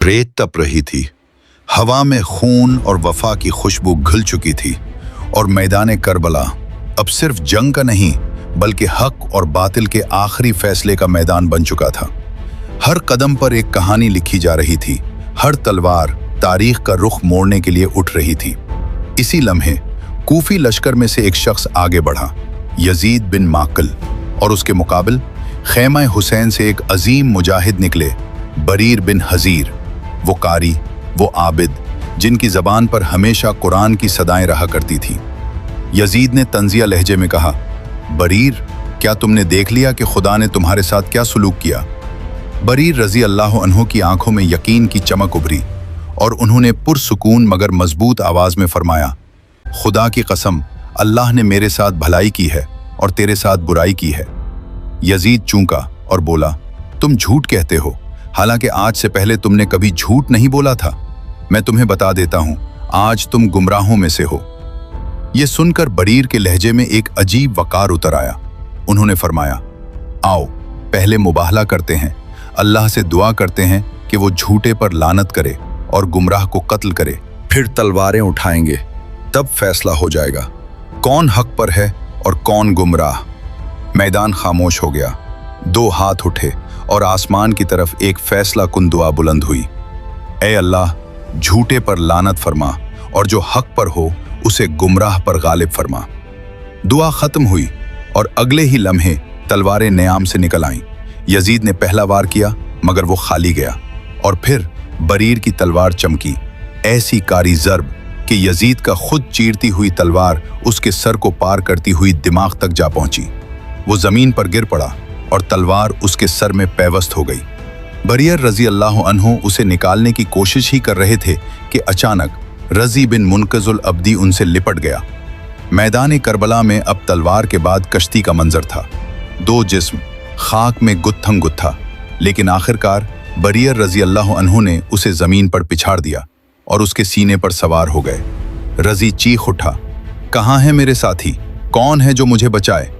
रेत तप रही थी, हवा में खून और वफा की खुशबू घुल चुकी थी और मैदान करबला अब सिर्फ जंग का नहीं बल्कि हक और बातिल के आखिरी फैसले का मैदान बन चुका था। हर कदम पर एक कहानी लिखी जा रही थी, हर तलवार तारीख का रुख मोड़ने के लिए उठ रही थी। इसी लम्हे कूफी लश्कर में से एक शख्स आगे बढ़ा, यजीद बिन माकल, और उसके मुकाबिल खैमा हुसैन से एक अजीम मुजाहिद निकले, बरीर बिन हजीर। वो कारी, वो आबिद, जिनकी ज़बान पर हमेशा कुरान की सदाएं रहा करती थी। यजीद ने तंजिया लहजे में कहा, बरीर, क्या तुमने देख लिया कि खुदा ने तुम्हारे साथ क्या सुलूक किया? बरीर रजी अल्लाह अन्हु की आंखों में यकीन की चमक उभरी और उन्होंने पुरसुकून मगर मजबूत आवाज में फरमाया, खुदा की कसम, अल्लाह ने मेरे साथ भलाई की है और तेरे साथ बुराई की है। यजीद चूंका और बोला, तुम झूठ कहते हो, हालांकि आज से पहले तुमने कभी झूठ नहीं बोला था। मैं तुम्हें बता देता हूं, आज तुम गुमराहों में से हो। यह सुनकर बरीर के लहजे में एक अजीब वकार उतर आया। उन्होंने फरमाया, आओ पहले मुबाहला करते हैं, अल्लाह से दुआ करते हैं कि वो झूठे पर लानत करे और गुमराह को कत्ल करे, फिर तलवारें उठाएंगे, तब फैसला हो जाएगा कौन हक पर है और कौन गुमराह। मैदान खामोश हो गया। दो हाथ उठे और आसमान की तरफ एक फैसला कुन दुआ बुलंद हुई, ऐ अल्लाह, झूठे पर लानत फरमा और जो हक पर हो उसे गुमराह पर गालिब फरमा। दुआ खत्म हुई और अगले ही लम्हे तलवारें नियाम से निकल आईं। यजीद ने पहला वार किया मगर वो खाली गया और फिर बरीर की तलवार चमकी, ऐसी कारी ज़र्ब कि यजीद का खुद चीरती हुई तलवार उसके सर को पार करती हुई दिमाग तक जा पहुंची। वो जमीन पर गिर पड़ा और तलवार उसके सर में पैवस्त हो गई। बरीर रजी अल्लाह अन्हु उसे निकालने की कोशिश ही कर रहे थे कि अचानक रजी बिन मुनकजुल अब्दी उनसे लिपट गया। मैदान करबला में अब तलवार के बाद कश्ती का मंजर था। दो जिस्म खाक में गुत्थम गुत्था, लेकिन आखिरकार बरीर रजी अल्लाह अन्हु ने उसे जमीन पर पिछाड़ दिया और उसके सीने पर सवार हो गए। रजी चीख उठा, कहाँ है मेरे साथी? कौन है जो मुझे बचाए?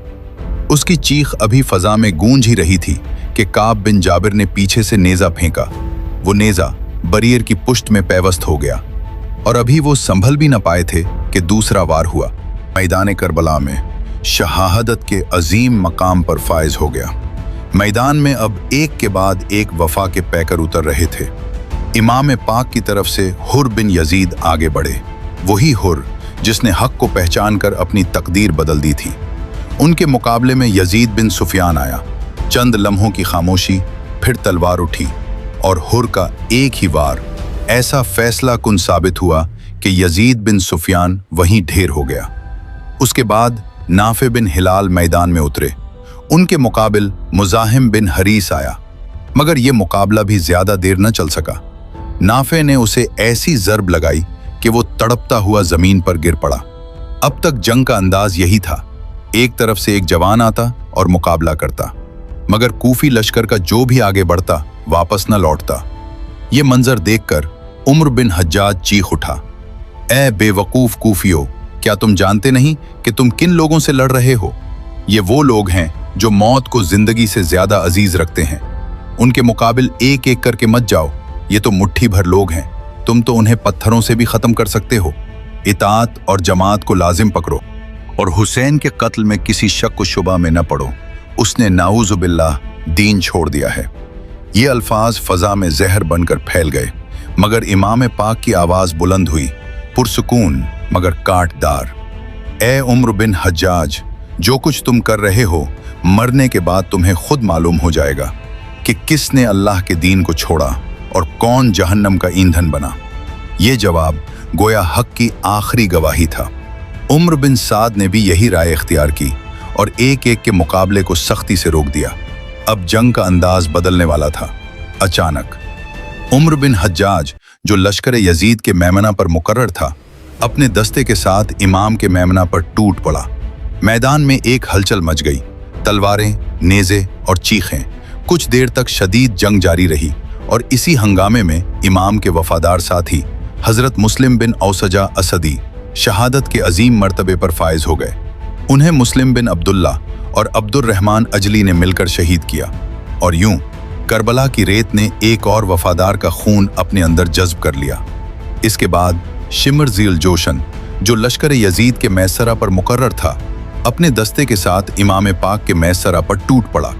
उसकी चीख अभी फजा में गूंज ही रही थी कि काब बिन जाबिर ने पीछे से नेजा फेंका। वो नेजा बरीर की पुष्ट में पैवस्त हो गया और अभी वो संभल भी न पाए थे कि दूसरा वार हुआ। मैदान करबला में शहादत के अजीम मकाम पर फायज हो गया। मैदान में अब एक के बाद एक वफा के पैकर उतर रहे थे। इमाम पाक की तरफ से हुर बिन यजीद आगे बढ़े, वही हुर जिसने हक को पहचान कर अपनी तकदीर बदल दी थी। उनके मुकाबले में यजीद बिन सुफियान आया। चंद लम्हों की खामोशी, फिर तलवार उठी और हुर का एक ही वार ऐसा फैसला कुन साबित हुआ कि यजीद बिन सुफियान वहीं ढेर हो गया। उसके बाद नाफे बिन हिलाल मैदान में उतरे। उनके मुकाबिल मुजाहिम बिन हरीस आया, मगर यह मुकाबला भी ज्यादा देर न चल सका। नाफे ने उसे ऐसी ज़र्ब लगाई कि वो तड़पता हुआ जमीन पर गिर पड़ा। अब तक जंग का अंदाज यही था, एक तरफ से एक जवान आता और मुकाबला करता, मगर कूफी लश्कर का जो भी आगे बढ़ता वापस न लौटता। ये मंजर देखकर उम्र बिन हज्जाज चीख उठा, ए बेवकूफ कूफियो, क्या तुम जानते नहीं कि तुम किन लोगों से लड़ रहे हो? ये वो लोग हैं जो मौत को जिंदगी से ज्यादा अजीज रखते हैं। उनके मुकाबिल एक एक करके मत जाओ, ये तो मुट्ठी भर लोग हैं, तुम तो उन्हें पत्थरों से भी खत्म कर सकते हो। इताअत और जमात को लाजिम पकड़ो और हुसैन के कत्ल में किसी शक व शुबा में न पड़ो, उसने नाऊज़ु बिल्लाह दीन छोड़ दिया है। ये अल्फाज फजा में जहर बनकर फैल गए, मगर इमाम पाक की आवाज बुलंद हुई, पुरसुकून मगर काटदार, ए उम्र बिन हज्जाज, जो कुछ तुम कर रहे हो मरने के बाद तुम्हें खुद मालूम हो जाएगा कि किसने अल्लाह के दीन को छोड़ा और कौन जहन्नम का ईंधन बना। ये जवाब गोया हक की आखिरी गवाही था। उम्र बिन साद ने भी यही राय इख्तियार की और एक एक के मुकाबले को सख्ती से रोक दिया। अब जंग का अंदाज बदलने वाला था। अचानक उम्र बिन हज्जाज, जो लश्कर यजीद के मैमना पर मुकर्रर था, अपने दस्ते के साथ इमाम के मैमना पर टूट पड़ा। मैदान में एक हलचल मच गई। तलवारें, नेज़े और चीखें। कुछ देर तक शदीद जंग जारी रही और इसी हंगामे में इमाम के वफादार साथी हजरत मुस्लिम बिन औसजा असदी शहादत के अजीम मर्तबे पर फायज हो गए। उन्हें मुस्लिम बिन अब्दुल्ला और अब्दुर्रहमान अजली ने मिलकर शहीद किया और यूं करबला की रेत ने एक और वफादार का खून अपने अंदर जज्ब कर लिया। इसके बाद शिमर ज़ील जोशन, जो लश्कर यजीद के मैसरा पर मुकर्रर था, अपने दस्ते के साथ इमाम पाक के मैसरा पर टूट पड़ा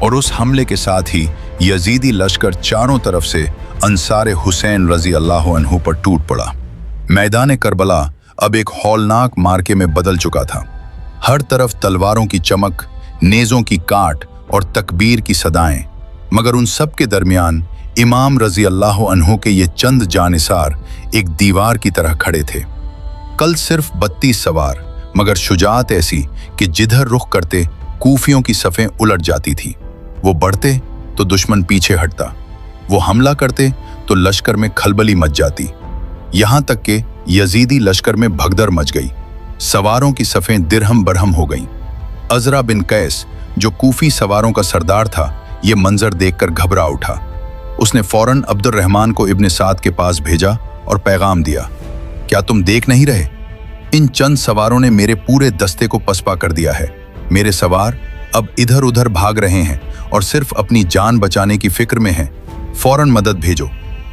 और उस हमले के साथ ही यजीदी लश्कर चारों तरफ से अंसार हुसैन रजी अल्लाह अन्हु पर टूट पड़ा। मैदान करबला अब एक हौलनाक मार्के में बदल चुका था। हर तरफ तलवारों की चमक, नेज़ों की काट और तकबीर की सदाएं, मगर उन सब के दरमियान इमाम रजी अल्लाह अन्हु के ये चंद जानिसार एक दीवार की तरह खड़े थे। कल सिर्फ 32 सवार, मगर शुजाअत ऐसी कि जिधर रुख करते कूफियों की सफ़ें उलट जाती थी। वो बढ़ते तो दुश्मन पीछे हटता, वो हमला करते तो लश्कर में खलबली मच जाती। यहाँ तक कि यजीदी लश्कर में भगदड़ मच गई। सवारों की सफ़ें दिरहम बरहम हो गईं। अजरा बिन कैस, जो कूफी सवारों का सरदार था, ये मंजर देखकर घबरा उठा। उसने फौरन अब्दुर्रहमान को इब्ने साद के पास भेजा और पैगाम दिया, क्या तुम देख नहीं रहे? इन चंद सवारों ने मेरे पूरे दस्ते को पसपा कर दिया है। मेरे सवार अब इधर उधर भाग रहे हैं और सिर्फ अपनी जान बचाने की फिक्र में हैं। फौरन मदद भेजो,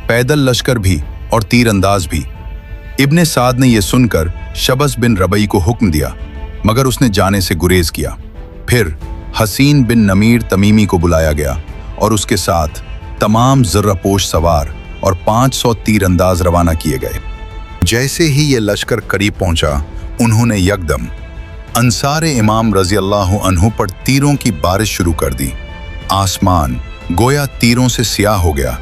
पैदल लश्कर भी और तीरंदाज भी। इब्ने साद ने यह सुनकर शबस बिन रबई को हुक्म दिया, मगर उसने जाने से गुरेज किया। फिर हसीन बिन नमीर तमीमी को बुलाया गया और उसके साथ तमाम ज़र्रापोश सवार और 500 तीरंदाज रवाना किए गए। जैसे ही ये लश्कर करीब पहुंचा, उन्होंने यकदम अंसारे इमाम रजी अल्लाह अन्हु पर तीरों की बारिश शुरू कर दी। आसमान गोया तीरों से स्याह हो गया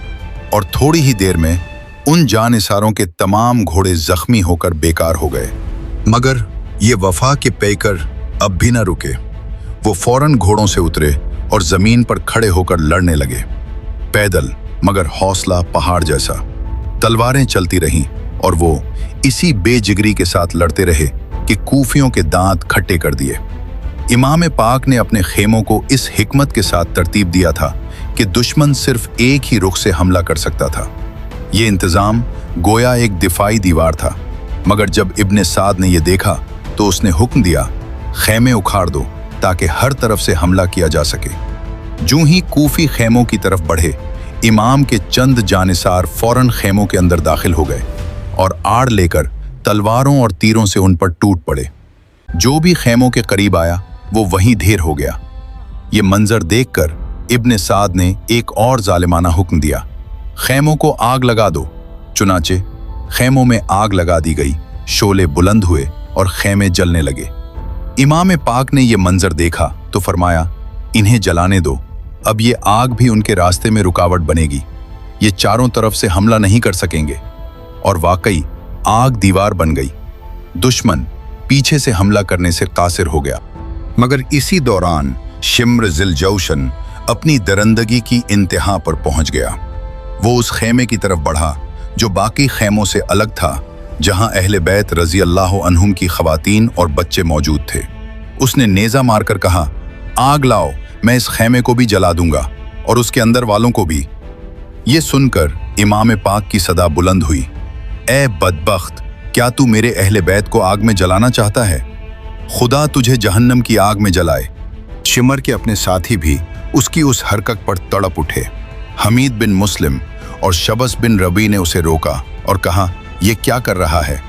और थोड़ी ही देर में उन जानिसारों के तमाम घोड़े जख्मी होकर बेकार हो गए। मगर ये वफा के पैकर अब भी न रुके। वो फौरन घोड़ों से उतरे और जमीन पर खड़े होकर लड़ने लगे, पैदल मगर हौसला पहाड़ जैसा। तलवारें चलती रहीं और वो इसी बेजिगरी के साथ लड़ते रहे कि कूफियों के दांत खट्टे कर दिए। इमाम पाक ने अपने खेमों को इस हिकमत के साथ तरतीब दिया था कि दुश्मन सिर्फ एक ही रुख से हमला कर सकता था। ये इंतज़ाम गोया एक दिफाई दीवार था, मगर जब इब्ने साद ने यह देखा तो उसने हुक्म दिया, खेमे उखाड़ दो ताकि हर तरफ से हमला किया जा सके। जूं ही कूफी खेमों की तरफ बढ़े, इमाम के चंद जानिसार फौरन खेमों के अंदर दाखिल हो गए और आड़ लेकर तलवारों और तीरों से उन पर टूट पड़े। जो भी खेमों के करीब आया वो वहीं ढेर हो गया। ये मंजर देखकर इब्ने साद ने एक और जालिमाना हुक्म दिया, खेमों को आग लगा दो। चुनाचे खेमों में आग लगा दी गई, शोले बुलंद हुए और खेमे जलने लगे। इमाम पाक ने यह मंजर देखा तो फरमाया, इन्हें जलाने दो, अब ये आग भी उनके रास्ते में रुकावट बनेगी, ये चारों तरफ से हमला नहीं कर सकेंगे। और वाकई आग दीवार बन गई। दुश्मन पीछे से हमला करने से कासिर हो गया। मगर इसी दौरान शिम्र ज़िल जोशन अपनी दरंदगी की इंतहा पर पहुंच गया। वो उस खेमे की तरफ बढ़ा जो बाकी खेमों से अलग था, जहां अहले बैत रजी अल्लाह अन्हुम की खवातीन और बच्चे मौजूद थे। उसने नेज़ा मारकर कहा, आग लाओ, मैं इस खेमे को भी जला दूंगा और उसके अंदर वालों को भी। ये सुनकर इमाम पाक की सदा बुलंद हुई, ए बदबख्त, क्या तू मेरे अहले बैत को आग में जलाना चाहता है? खुदा तुझे जहन्नम की आग में जलाए। शिमर के अपने साथी भी उसकी उस हरकत पर तड़प उठे। हमीद बिन मुस्लिम और शबस बिन रबी ने उसे रोका और कहा, ये क्या कर रहा है?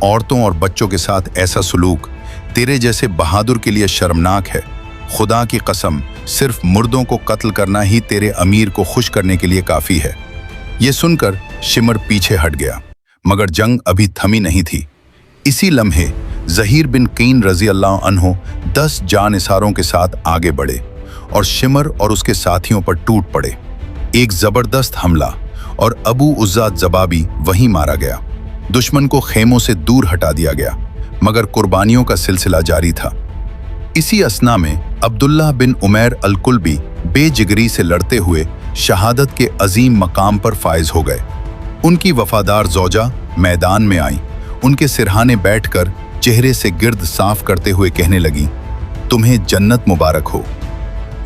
औरतों और बच्चों के साथ ऐसा सुलूक तेरे जैसे बहादुर के लिए शर्मनाक है। खुदा की कसम, सिर्फ मुर्दों को कत्ल करना ही तेरे अमीर को खुश करने के लिए काफ़ी है। ये सुनकर शिमर पीछे हट गया, मगर जंग अभी थमी नहीं थी। इसी लम्हे ज़हीर बिन कीन रजी अल्लाह अन्हु 10 जानिसारों के साथ आगे बढ़े और शिमर और उसके साथियों पर टूट पड़े। एक ज़बरदस्त हमला और अबू उज़्ज़ा ज़बाबी वहीं मारा गया। दुश्मन को खेमों से दूर हटा दिया गया, मगर कुर्बानियों का सिलसिला जारी था। इसी असना में अब्दुल्लाह बिन उमैर अल-कुल्बी बेजिगरी से लड़ते हुए शहादत के अजीम मकाम पर फायज हो गए। उनकी वफादार ज़ौजा मैदान में आई, उनके सिरहाने बैठकर चेहरे से गिर्द साफ करते हुए कहने लगी, तुम्हें जन्नत मुबारक हो।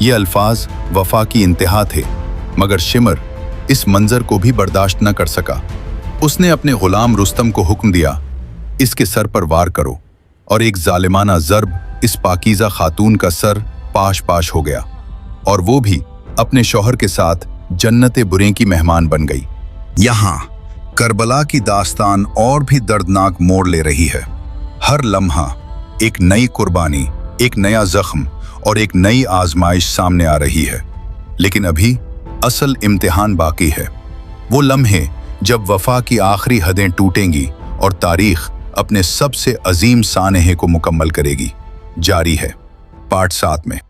ये अल्फाज वफा की इंतहा थे, मगर शिमर इस मंजर को भी बर्दाश्त न कर सका। उसने अपने गुलाम रुस्तम को हुक्म दिया, इसके सर पर वार करो, और एक जालिमाना ज़र्ब इस पाकीज़ा खातून का सर पाश पाश हो गया और वो भी अपने शौहर के साथ जन्नत बुरे की मेहमान बन गई। यहाँ करबला की दास्तान और भी दर्दनाक मोड़ ले रही है। हर लम्हा एक नई कुर्बानी, एक नया जख्म और एक नई आजमाइश सामने आ रही है। लेकिन अभी असल इम्तिहान बाकी है। वो लम्हे जब वफा की आखिरी हदें टूटेंगी और तारीख अपने सबसे अजीम सानहे को मुकम्मल करेगी। जारी है पार्ट 7 में।